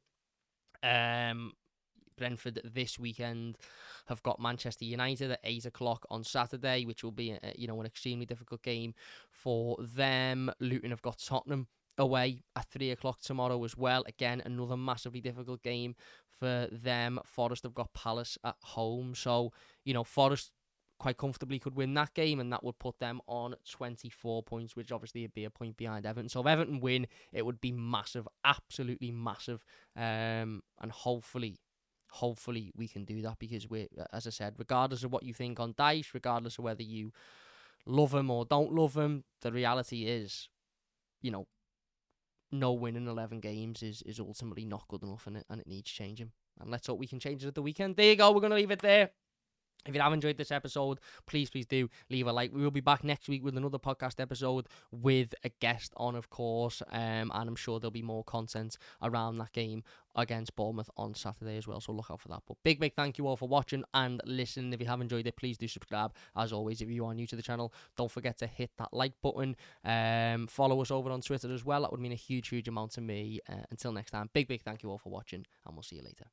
Brentford this weekend have got Manchester United at 8 o'clock on Saturday, which will be an extremely difficult game for them. Luton have got Tottenham away at 3 o'clock tomorrow as well. Again, another massively difficult game for them. Forest have got Palace at home. So, Forest quite comfortably could win that game, and that would put them on 24 points, which obviously would be a point behind Everton. So if Everton win, it would be massive, absolutely massive. And hopefully we can do that, because as I said, regardless of what you think on Dyche, regardless of whether you love him or don't love him, the reality is, no win in 11 games is ultimately not good enough, and it needs changing. And let's hope we can change it at the weekend. There you go. We're going to leave it there. If you have enjoyed this episode, please do leave a like. We will be back next week with another podcast episode with a guest on, of course, and I'm sure there'll be more content around that game against Bournemouth on Saturday as well, so look out for that. But big thank you all for watching and listening. If you have enjoyed it, please do subscribe. As always, if you are new to the channel, don't forget to hit that like button. Follow us over on Twitter as well. That would mean a huge amount to me. Until next time, big thank you all for watching, and we'll see you later.